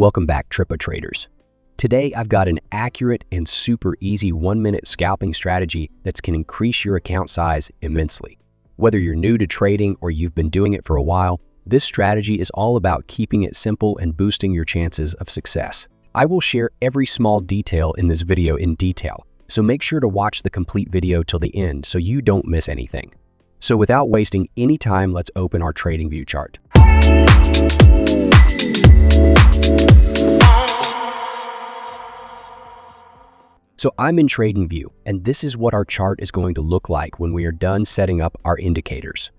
Welcome back, Tripa traders. Today, I've got an accurate and super easy 1-minute scalping strategy that can increase your account size immensely. Whether you're new to trading or you've been doing it for a while, this strategy is all about keeping it simple and boosting your chances of success. I will share every small detail in this video in detail, so make sure to watch the complete video till the end so you don't miss anything. So without wasting any time, let's open our TradingView chart. So I'm in TradingView, and this is what our chart is going to look like when we are done setting up our indicators.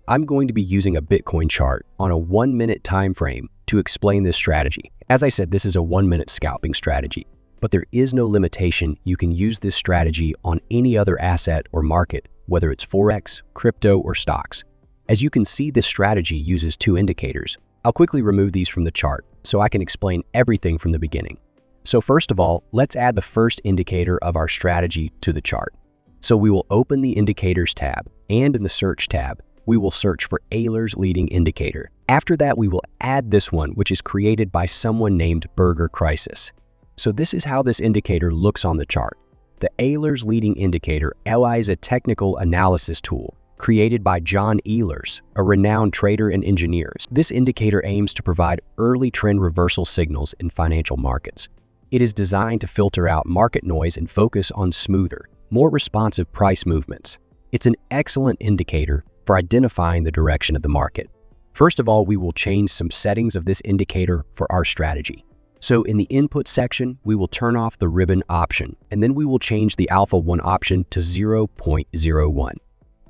I'm going to be using a Bitcoin chart on a 1-minute time frame to explain this strategy. As I said, this is a 1-minute scalping strategy, but there is no limitation. You can use this strategy on any other asset or market, whether it's Forex, crypto, or stocks. As you can see, this strategy uses 2 indicators. I'll quickly remove these from the chart so I can explain everything from the beginning. So first of all, let's add the first indicator of our strategy to the chart. So we will open the Indicators tab, and in the Search tab, we will search for Ehlers leading indicator. After that, we will add this one, which is created by someone named Burger Crisis. So this is how this indicator looks on the chart. The Ehlers leading indicator is a technical analysis tool created by John Ehlers, a renowned trader and engineer. This indicator aims to provide early trend reversal signals in financial markets. It is designed to filter out market noise and focus on smoother, more responsive price movements. It's an excellent indicator for identifying the direction of the market. First of all, we will change some settings of this indicator for our strategy. So in the input section, we will turn off the ribbon option, and then we will change the alpha 1 option to 0.01.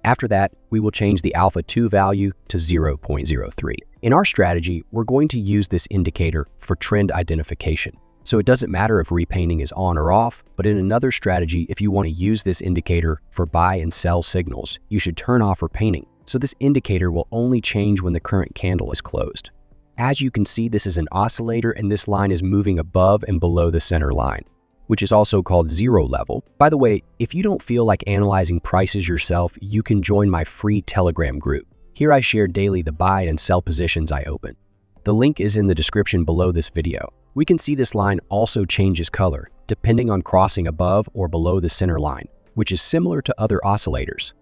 After that, we will change the alpha 2 value to 0.03. In our strategy, we're going to use this indicator for trend identification. So it doesn't matter if repainting is on or off, but in another strategy, if you want to use this indicator for buy and sell signals, you should turn off repainting. So this indicator will only change when the current candle is closed. As you can see, this is an oscillator, and this line is moving above and below the center line, which is also called zero level. By the way, if you don't feel like analyzing prices yourself, you can join my free Telegram group. Here I share daily the buy and sell positions I open. The link is in the description below this video. We can see this line also changes color depending on crossing above or below the center line, which is similar to other oscillators.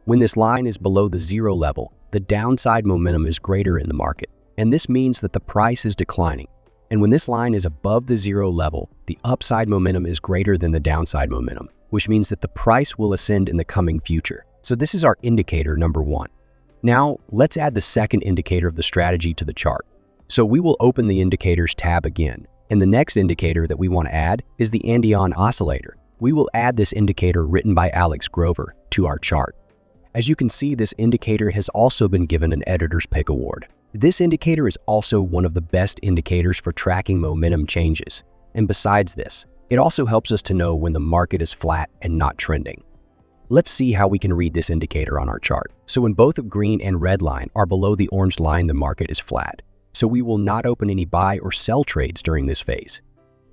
When this line is below the zero level, the downside momentum is greater in the market, and this means that the price is declining. And when this line is above the zero level, the upside momentum is greater than the downside momentum, which means that the price will ascend in the coming future. So this is our indicator number 1. Now, let's add the second indicator of the strategy to the chart. So we will open the Indicators tab again, and the next indicator that we want to add is the Andon oscillator. We will add this indicator written by Alex Grover to our chart. As you can see, this indicator has also been given an Editor's Pick award. This indicator is also one of the best indicators for tracking momentum changes. And besides this, it also helps us to know when the market is flat and not trending. Let's see how we can read this indicator on our chart. So when both the green and red line are below the orange line, the market is flat. So we will not open any buy or sell trades during this phase.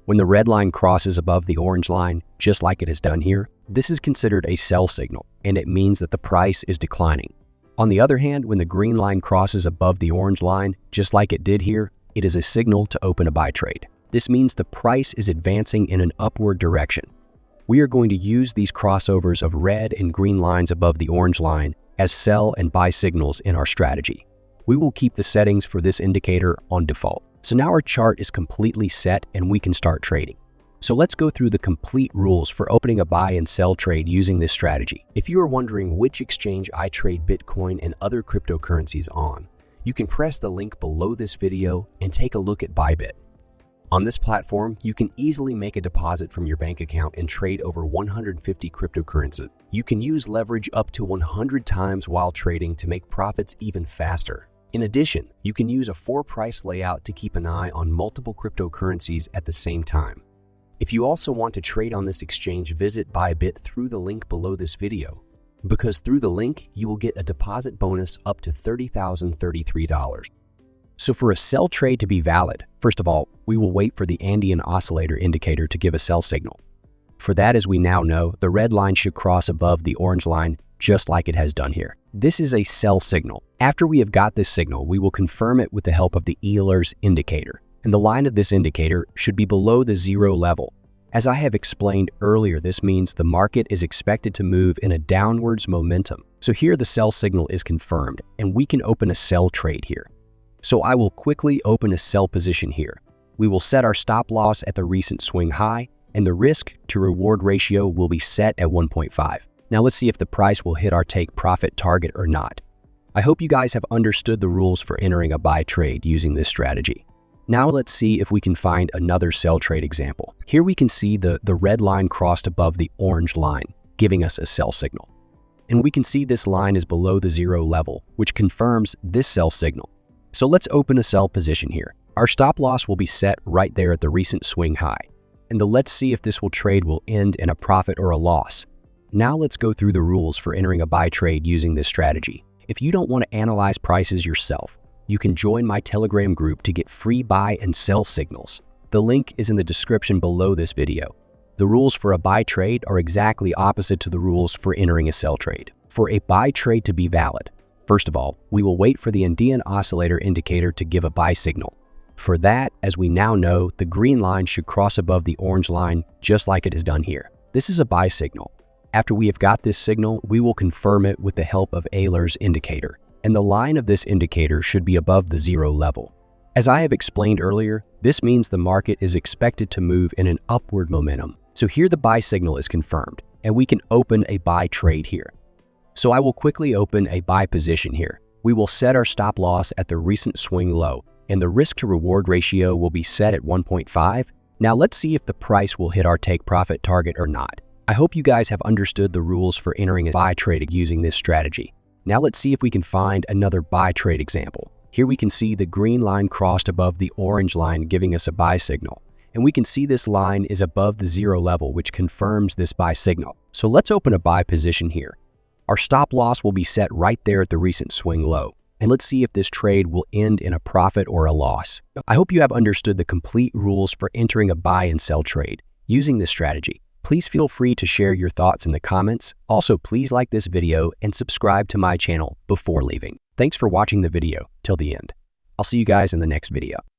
When the red line crosses above the orange line, just like it has done here, this is considered a sell signal, and it means that the price is declining. On the other hand, when the green line crosses above the orange line, just like it did here, it is a signal to open a buy trade. This means the price is advancing in an upward direction. We are going to use these crossovers of red and green lines above the orange line as sell and buy signals in our strategy. We will keep the settings for this indicator on default. So now our chart is completely set and we can start trading. So let's go through the complete rules for opening a buy and sell trade using this strategy. If you are wondering which exchange I trade Bitcoin and other cryptocurrencies on, you can press the link below this video and take a look at Bybit. On this platform, you can easily make a deposit from your bank account and trade over 150 cryptocurrencies. You can use leverage up to 100 times while trading to make profits even faster. In addition, you can use a 4-price layout to keep an eye on multiple cryptocurrencies at the same time. If you also want to trade on this exchange, visit Bybit through the link below this video, because through the link, you will get a deposit bonus up to $30,033. So for a sell trade to be valid, first of all, we will wait for the Andon oscillator indicator to give a sell signal. For that, as we now know, the red line should cross above the orange line just like it has done here. This is a sell signal. After we have got this signal, we will confirm it with the help of the Ehlers indicator. and the line of this indicator should be below the 0 level. As I have explained earlier, this means the market is expected to move in a downwards momentum. So here the sell signal is confirmed, and we can open a sell trade here. So I will quickly open a sell position here. We will set our stop loss at the recent swing high, and the risk to reward ratio will be set at 1.5. Now let's see if the price will hit our take profit target or not. I hope you guys have understood the rules for entering a buy trade using this strategy. Now let's see if we can find another sell trade example. Here we can see the red line crossed above the orange line, giving us a sell signal. And we can see this line is below the 0 level, which confirms this sell signal. So let's open a sell position here. Our stop loss will be set right there at the recent swing high. And let's see if this trade will end in a profit or a loss. Now let's go through the rules for entering a buy trade using this strategy. If you don't want to analyze prices yourself, you can join my Telegram group to get free buy and sell signals. The link is in the description below this video. The rules for a buy trade are exactly opposite to the rules for entering a sell trade. For a buy trade to be valid, first of all, we will wait for the Andon oscillator indicator to give a buy signal. For that, as we now know, the green line should cross above the orange line just like it is done here. This is a buy signal. After we have got this signal, we will confirm it with the help of Ehlers indicator, and the line of this indicator should be above the 0 level. As I have explained earlier, this means the market is expected to move in an upward momentum. So here the buy signal is confirmed, and we can open a buy trade here. So I will quickly open a buy position here. We will set our stop loss at the recent swing low, and the risk to reward ratio will be set at 1.5. Now let's see if the price will hit our take profit target or not. I hope you guys have understood the rules for entering a buy trade using this strategy. Now let's see if we can find another buy trade example. Here we can see the green line crossed above the orange line giving us a buy signal. And we can see this line is above the 0 level, which confirms this buy signal. So let's open a buy position here. Our stop loss will be set right there at the recent swing low. And let's see if this trade will end in a profit or a loss. I hope you have understood the complete rules for entering a buy and sell trade using this strategy. Please feel free to share your thoughts in the comments. Also, please like this video and subscribe to my channel before leaving. Thanks for watching the video till the end. I'll see you guys in the next video.